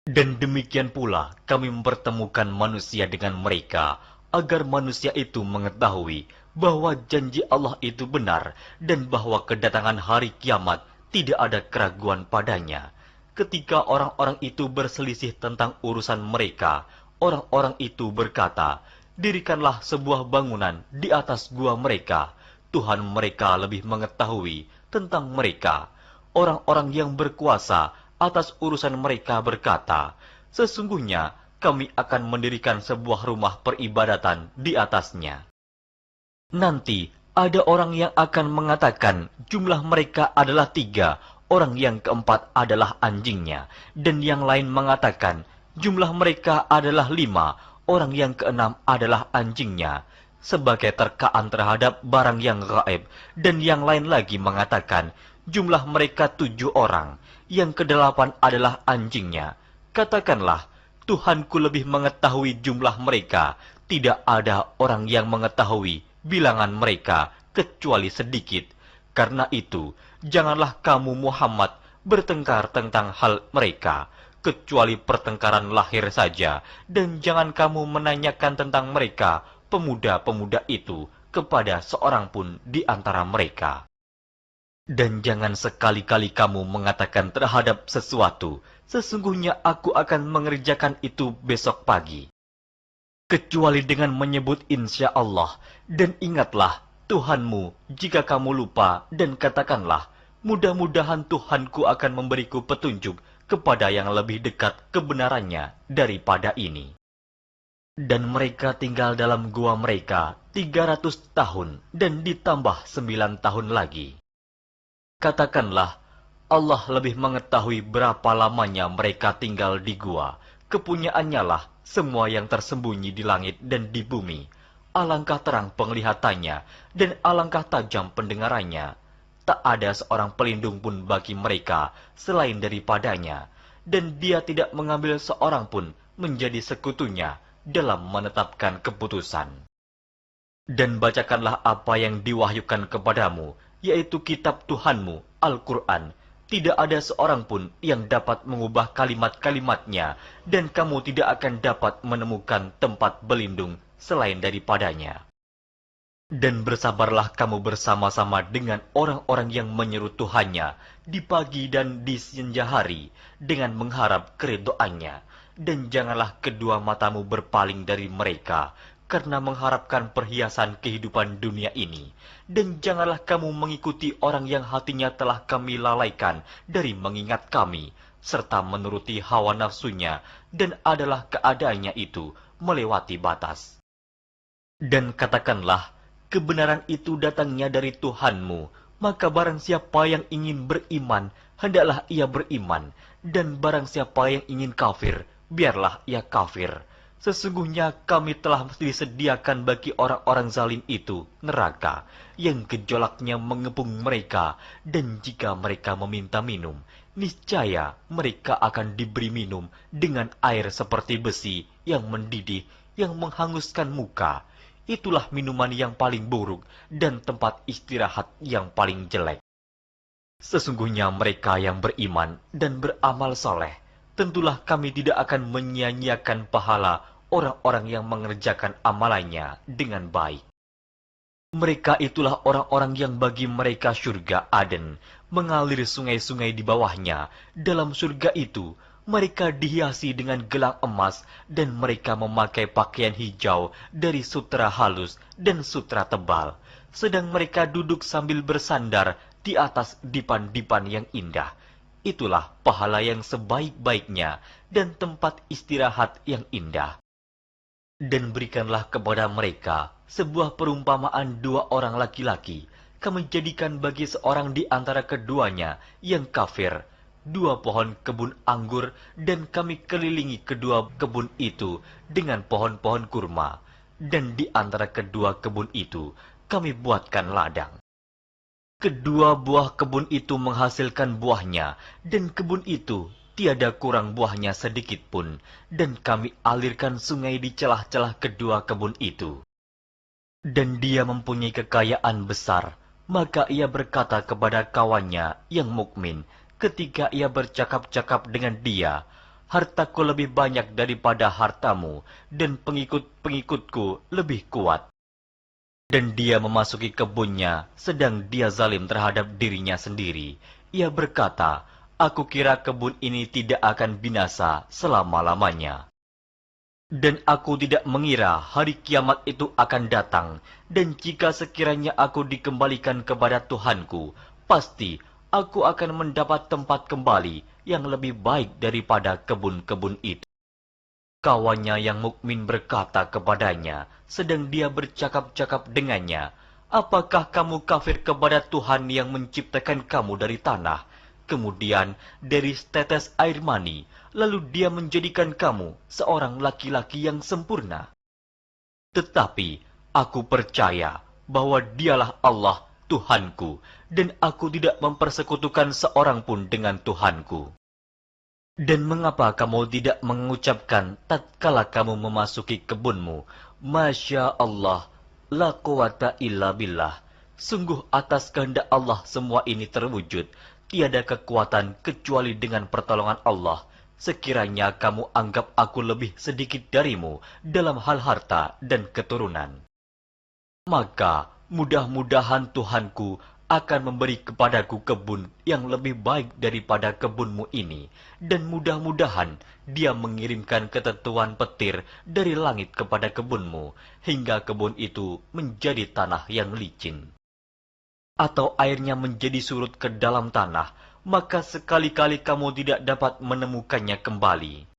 Dan demikian pula kami mempertemukan manusia dengan mereka, agar manusia itu mengetahui bahwa janji Allah itu benar, dan bahwa kedatangan hari kiamat tidak ada keraguan padanya. Ketika orang-orang itu berselisih tentang urusan mereka, orang-orang itu berkata, "Dirikanlah sebuah bangunan di atas gua mereka. Tuhan mereka lebih mengetahui tentang mereka." Orang-orang yang berkuasa atas urusan mereka berkata, "Sesungguhnya kami akan mendirikan sebuah rumah peribadatan di atasnya." Nanti ada orang yang akan mengatakan jumlah mereka adalah 3, orang yang keempat adalah anjingnya, dan yang lain mengatakan jumlah mereka adalah 5, orang yang keenam adalah anjingnya, sebagai terkaan terhadap barang yang gaib. Dan yang lain lagi mengatakan jumlah mereka 7 orang, yang ke-8 adalah anjingnya. Katakanlah, Tuhanku lebih mengetahui jumlah mereka, tidak ada orang yang mengetahui bilangan mereka kecuali sedikit. Karena itu, janganlah kamu Muhammad bertengkar tentang hal mereka, kecuali pertengkaran lahir saja, dan jangan kamu menanyakan tentang mereka, pemuda-pemuda itu, kepada seorang pun di antara mereka. Dan jangan sekali-kali kamu mengatakan terhadap sesuatu, "Sesungguhnya aku akan mengerjakan itu besok pagi," kecuali dengan menyebut insya Allah. Dan ingatlah Tuhanmu jika kamu lupa, dan katakanlah, "Mudah-mudahan Tuhanku akan memberiku petunjuk kepada yang lebih dekat kebenarannya daripada ini." Dan mereka tinggal dalam gua mereka 300 tahun, dan ditambah 9 tahun lagi. Katakanlah, Allah lebih mengetahui berapa lamanya mereka tinggal di gua. Kepunyaannya lah semua yang tersembunyi di langit dan di bumi. Alangkah terang penglihatannya, dan alangkah tajam pendengarannya. Tak ada seorang pelindung pun bagi mereka selain daripadanya, dan dia tidak mengambil seorang pun menjadi sekutunya dalam menetapkan keputusan. Dan bacakanlah apa yang diwahyukan kepadamu, yaitu kitab Tuhanmu, Al-Quran. Tidak ada seorang pun yang dapat mengubah kalimat-kalimatnya, dan kamu tidak akan dapat menemukan tempat berlindung selain daripadanya. Dan bersabarlah kamu bersama-sama dengan orang-orang yang menyeru Tuhannya di pagi dan di senja hari, dengan mengharap keridhoannya. Dan janganlah kedua matamu berpaling dari mereka, karena mengharapkan perhiasan kehidupan dunia ini. Dan janganlah kamu mengikuti orang yang hatinya telah kami lalaikan dari mengingat kami, serta menuruti hawa nafsunya, dan adalah keadaannya itu melewati batas. Dan katakanlah, kebenaran itu datangnya dari Tuhanmu, maka barang siapa yang ingin beriman, hendaklah ia beriman, dan barang siapa yang ingin kafir, biarlah ia kafir. Sesungguhnya kami telah disediakan bagi orang-orang zalim itu neraka, yang gejolaknya mengepung mereka, dan jika mereka meminta minum, niscaya mereka akan diberi minum dengan air seperti besi yang mendidih, yang menghanguskan muka. Itulah minuman yang paling buruk dan tempat istirahat yang paling jelek. Sesungguhnya mereka yang beriman dan beramal soleh, tentulah kami tidak akan menyia-nyiakan pahala orang-orang yang mengerjakan amalannya dengan baik. Mereka itulah orang-orang yang bagi mereka surga Aden, mengalir sungai-sungai di bawahnya. Dalam surga itu, mereka dihiasi dengan gelang emas dan mereka memakai pakaian hijau dari sutra halus dan sutra tebal. Sedang mereka duduk sambil bersandar di atas dipan-dipan yang indah. Itulah pahala yang sebaik-baiknya dan tempat istirahat yang indah. Dan berikanlah kepada mereka sebuah perumpamaan dua orang laki-laki. Kami jadikan bagi seorang di antara keduanya yang kafir dua pohon kebun anggur, dan kami kelilingi kedua kebun itu dengan pohon-pohon kurma. Dan di antara kedua kebun itu kami buatkan ladang. Kedua buah kebun itu menghasilkan buahnya, dan kebun itu tiada kurang buahnya sedikit pun, dan kami alirkan sungai di celah-celah kedua kebun itu. Dan dia mempunyai kekayaan besar, maka ia berkata kepada kawannya yang mukmin, ketika ia bercakap-cakap dengan dia, hartaku lebih banyak daripada hartamu, dan pengikut-pengikutku lebih kuat. Dan dia memasuki kebunnya, sedang dia zalim terhadap dirinya sendiri. Ia berkata, aku kira kebun ini tidak akan binasa selama-lamanya. Dan aku tidak mengira hari kiamat itu akan datang, dan jika sekiranya aku dikembalikan kepada Tuhanku, pasti aku akan mendapat tempat kembali yang lebih baik daripada kebun-kebun itu. Kawannya yang mukmin berkata kepadanya, sedang dia bercakap-cakap dengannya, apakah kamu kafir kepada Tuhan yang menciptakan kamu dari tanah, kemudian dari setetes air mani, lalu dia menjadikan kamu seorang laki-laki yang sempurna? Tetapi aku percaya bahwa dialah Allah Tuhanku, dan aku tidak mempersekutukan seorang pun dengan Tuhanku. Dan mengapa kamu tidak mengucapkan tatkala kamu memasuki kebunmu, Masya Allah, la quwata illa billah. Sungguh atas kehendak Allah semua ini terwujud, tiada kekuatan kecuali dengan pertolongan Allah. Sekiranya kamu anggap aku lebih sedikit darimu dalam hal harta dan keturunan, maka mudah-mudahan Tuhanku akan memberi kepadaku kebun yang lebih baik daripada kebunmu ini, dan mudah-mudahan dia mengirimkan ketentuan petir dari langit kepada kebunmu, hingga kebun itu menjadi tanah yang licin. Atau airnya menjadi surut ke dalam tanah, maka sekali-kali kamu tidak dapat menemukannya kembali.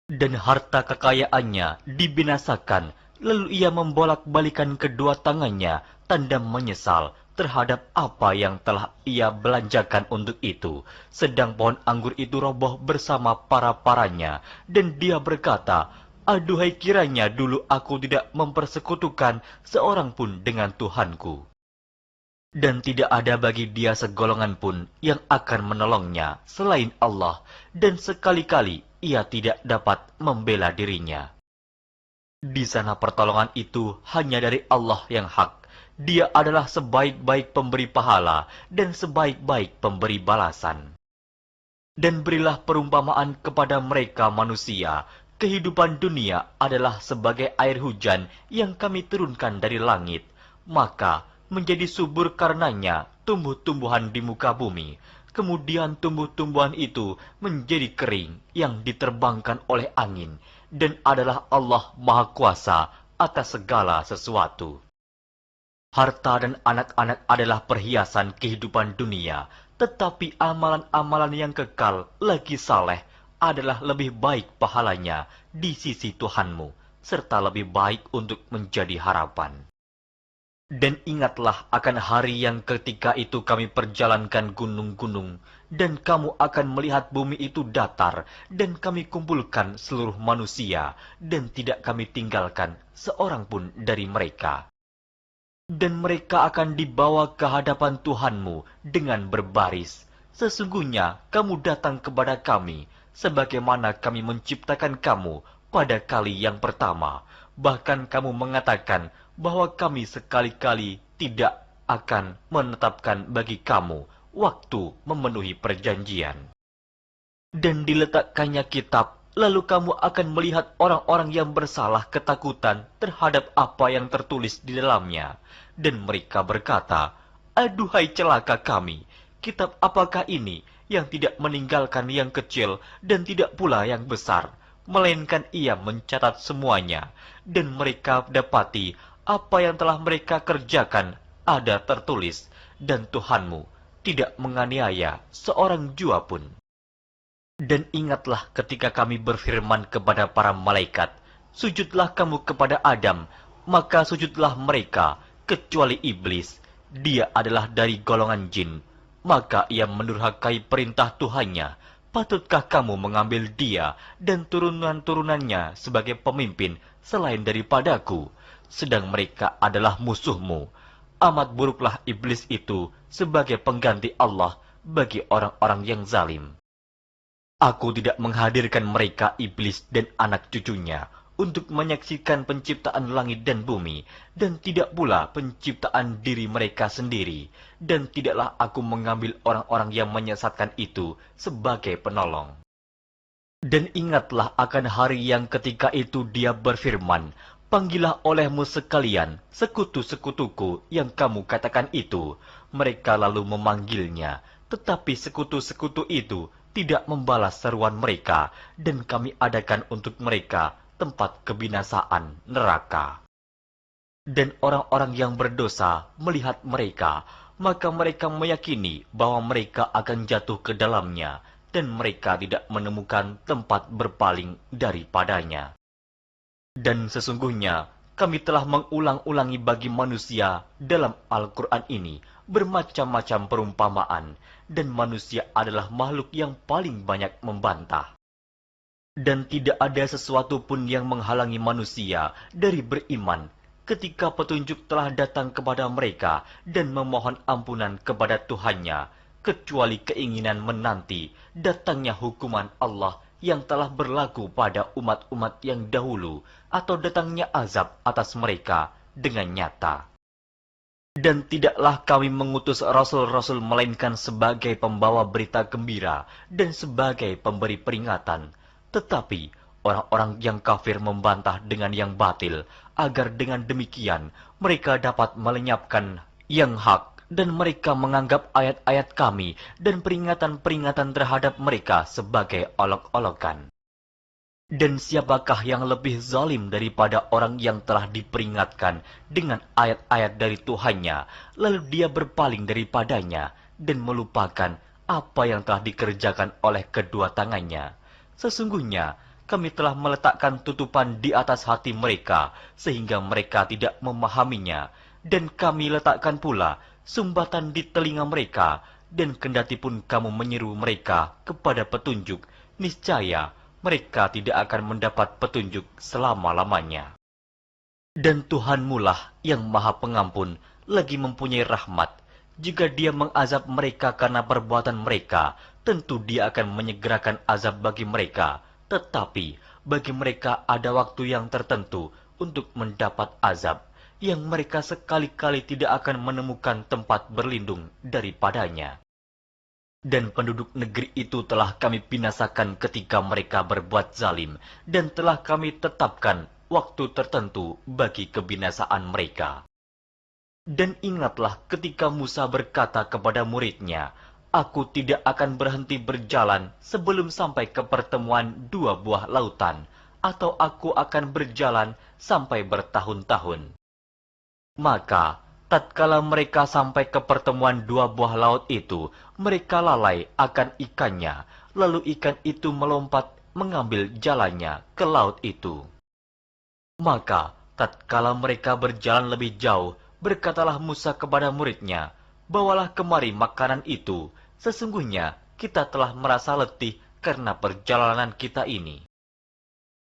Dan harta kekayaannya dibinasakan, lalu ia membolak-balikan kedua tangannya, tanda menyesal terhadap apa yang telah ia belanjakan untuk itu. Sedang pohon anggur itu roboh bersama para-paranya, dan dia berkata, aduhai kiranya dulu aku tidak mempersekutukan seorang pun dengan Tuhanku. Dan tidak ada bagi dia segolongan pun yang akan menolongnya selain Allah, dan sekali-kali ia tidak dapat membela dirinya. Di sana pertolongan itu hanya dari Allah yang hak. Dia adalah sebaik-baik pemberi pahala dan sebaik-baik pemberi balasan. Dan berilah perumpamaan kepada mereka manusia, kehidupan dunia adalah sebagai air hujan yang kami turunkan dari langit, maka menjadi subur karenanya tumbuh-tumbuhan di muka bumi. Kemudian tumbuh-tumbuhan itu menjadi kering yang diterbangkan oleh angin, dan adalah Allah Maha Kuasa atas segala sesuatu. Harta dan anak-anak adalah perhiasan kehidupan dunia, tetapi amalan-amalan yang kekal lagi saleh adalah lebih baik pahalanya di sisi Tuhanmu, serta lebih baik untuk menjadi harapan. Dan ingatlah akan hari yang ketika itu kami perjalankan gunung-gunung, dan kamu akan melihat bumi itu datar, dan kami kumpulkan seluruh manusia, dan tidak kami tinggalkan seorang pun dari mereka. Dan mereka akan dibawa ke hadapan Tuhanmu dengan berbaris. Sesungguhnya kamu datang kepada kami, sebagaimana kami menciptakan kamu, pada kali yang pertama. Bahkan kamu mengatakan bahwa kami sekali-kali tidak akan menetapkan bagi kamu waktu memenuhi perjanjian. Dan diletakkannya kitab, lalu kamu akan melihat orang-orang yang bersalah ketakutan terhadap apa yang tertulis di dalamnya. Dan mereka berkata, "Aduhai celaka kami, kitab apakah ini yang tidak meninggalkan yang kecil dan tidak pula yang besar, melainkan ia mencatat semuanya, dan mereka dapati apa yang telah mereka kerjakan ada tertulis, dan Tuhanmu tidak menganiaya seorang jua pun." Dan ingatlah ketika kami berfirman kepada para malaikat, "Sujudlah kamu kepada Adam," maka sujudlah mereka, kecuali iblis. Dia adalah dari golongan jin. Maka ia mendurhakai perintah Tuhannya. Patutkah kamu mengambil dia dan turunan-turunannya sebagai pemimpin selain daripadaku? Sedang mereka adalah musuhmu. Amat buruklah iblis itu sebagai pengganti Allah bagi orang-orang yang zalim. Aku tidak menghadirkan mereka iblis dan anak cucunya untuk menyaksikan penciptaan langit dan bumi, dan tidak pula penciptaan diri mereka sendiri, dan tidaklah aku mengambil orang-orang yang menyesatkan itu sebagai penolong. Dan ingatlah akan hari yang ketika itu dia berfirman, "Panggillah olehmu sekalian sekutu-sekutuku yang kamu katakan itu." Mereka lalu memanggilnya, tetapi sekutu-sekutu itu tidak membalas seruan mereka, dan kami adakan untuk mereka tempat kebinasaan neraka. Dan orang-orang yang berdosa melihat mereka, maka mereka meyakini bahwa mereka akan jatuh ke dalamnya, dan mereka tidak menemukan tempat berpaling daripadanya. Dan sesungguhnya kami telah mengulang-ulangi bagi manusia dalam Al-Quran ini bermacam-macam perumpamaan, dan manusia adalah makhluk yang paling banyak membantah. Dan tidak ada sesuatu pun yang menghalangi manusia dari beriman ketika petunjuk telah datang kepada mereka dan memohon ampunan kepada Tuhannya, kecuali keinginan menanti datangnya hukuman Allah yang telah berlaku pada umat-umat yang dahulu, atau datangnya azab atas mereka dengan nyata. Dan tidaklah kami mengutus rasul-rasul melainkan sebagai pembawa berita gembira dan sebagai pemberi peringatan. Tetapi orang-orang yang kafir membantah dengan yang batil, agar dengan demikian mereka dapat melenyapkan yang hak, dan mereka menganggap ayat-ayat kami dan peringatan-peringatan terhadap mereka sebagai olok-olokan. Dan siapakah yang lebih zalim daripada orang yang telah diperingatkan dengan ayat-ayat dari Tuhannya, lalu dia berpaling daripadanya dan melupakan apa yang telah dikerjakan oleh kedua tangannya? Sesungguhnya kami telah meletakkan tutupan di atas hati mereka, sehingga mereka tidak memahaminya, dan kami letakkan pula sumbatan di telinga mereka, dan kendatipun kamu menyeru mereka kepada petunjuk, niscaya mereka tidak akan mendapat petunjuk selama-lamanya. Dan Tuhanmulah yang Maha Pengampun, lagi mempunyai rahmat. Jika dia mengazab mereka karena perbuatan mereka, tentu dia akan menyegerakan azab bagi mereka. Tetapi bagi mereka ada waktu yang tertentu untuk mendapat azab, yang mereka sekali-kali tidak akan menemukan tempat berlindung daripadanya. Dan penduduk negeri itu telah kami binasakan ketika mereka berbuat zalim, dan telah kami tetapkan waktu tertentu bagi kebinasaan mereka. Dan ingatlah ketika Musa berkata kepada muridnya, "Aku tidak akan berhenti berjalan sebelum sampai ke pertemuan dua buah lautan, atau aku akan berjalan sampai bertahun-tahun." Maka tatkala mereka sampai ke pertemuan dua buah laut itu, mereka lalai akan ikannya, lalu ikan itu melompat mengambil jalannya ke laut itu. Maka tatkala mereka berjalan lebih jauh, berkatalah Musa kepada muridnya, "Bawalah kemari makanan itu, sesungguhnya kita telah merasa letih karena perjalanan kita ini."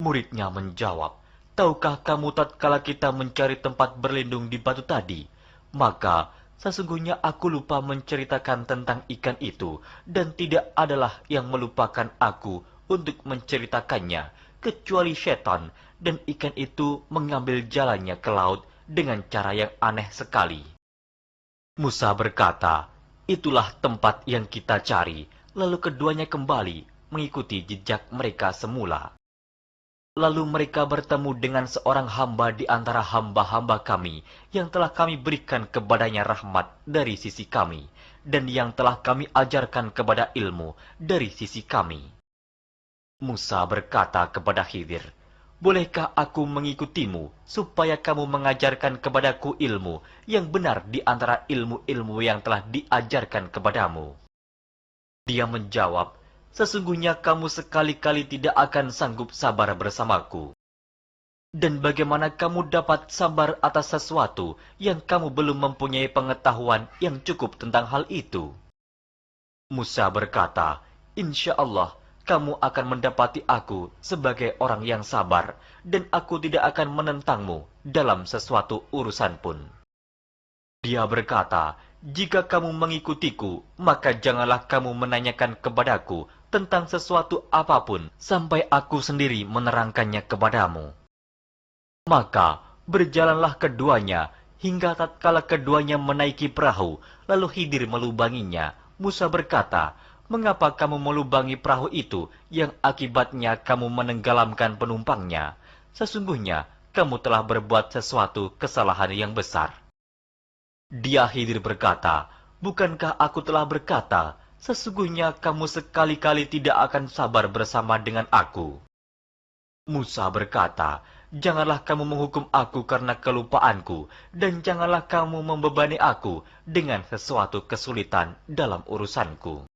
Muridnya menjawab, "Tahukah kamu tatkala kita mencari tempat berlindung di batu tadi? Maka sesungguhnya aku lupa menceritakan tentang ikan itu, dan tidak adalah yang melupakan aku untuk menceritakannya, kecuali setan, dan ikan itu mengambil jalannya ke laut dengan cara yang aneh sekali. Musa berkata, itulah tempat yang kita cari. Lalu keduanya kembali mengikuti jejak mereka semula. Lalu mereka bertemu dengan seorang hamba di antara hamba-hamba kami yang telah kami berikan kepadanya rahmat dari sisi kami, dan yang telah kami ajarkan kepada ilmu dari sisi kami. Musa berkata kepada Khidir, bolehkah aku mengikutimu supaya kamu mengajarkan kepadaku ilmu yang benar di antara ilmu-ilmu yang telah diajarkan kepadamu? Dia menjawab, sesungguhnya kamu sekali-kali tidak akan sanggup sabar bersamaku. Dan bagaimana kamu dapat sabar atas sesuatu yang kamu belum mempunyai pengetahuan yang cukup tentang hal itu? Musa berkata, insya Allah kamu akan mendapati aku sebagai orang yang sabar, dan aku tidak akan menentangmu dalam sesuatu urusan pun. Dia berkata, jika kamu mengikutiku, maka janganlah kamu menanyakan kepadaku tentang sesuatu apapun sampai aku sendiri menerangkannya kepadamu. Maka berjalanlah keduanya hingga tatkala keduanya menaiki perahu, lalu Khidir melubanginya. Musa berkata, mengapa kamu melubangi perahu itu yang akibatnya kamu menenggelamkan penumpangnya? Sesungguhnya kamu telah berbuat sesuatu kesalahan yang besar. Dia Khidir berkata, bukankah aku telah berkata, sesungguhnya kamu sekali-kali tidak akan sabar bersama dengan aku? Musa berkata, janganlah kamu menghukum aku karena kelupaanku, dan janganlah kamu membebani aku dengan sesuatu kesulitan dalam urusanku.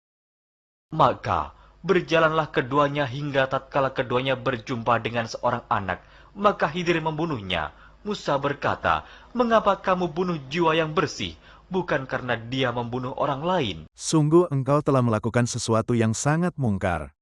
Maka berjalanlah keduanya hingga tatkala keduanya berjumpa dengan seorang anak, maka Khidir membunuhnya. Musa berkata, mengapa kamu bunuh jiwa yang bersih, bukan karena dia membunuh orang lain? Sungguh engkau telah melakukan sesuatu yang sangat mungkar.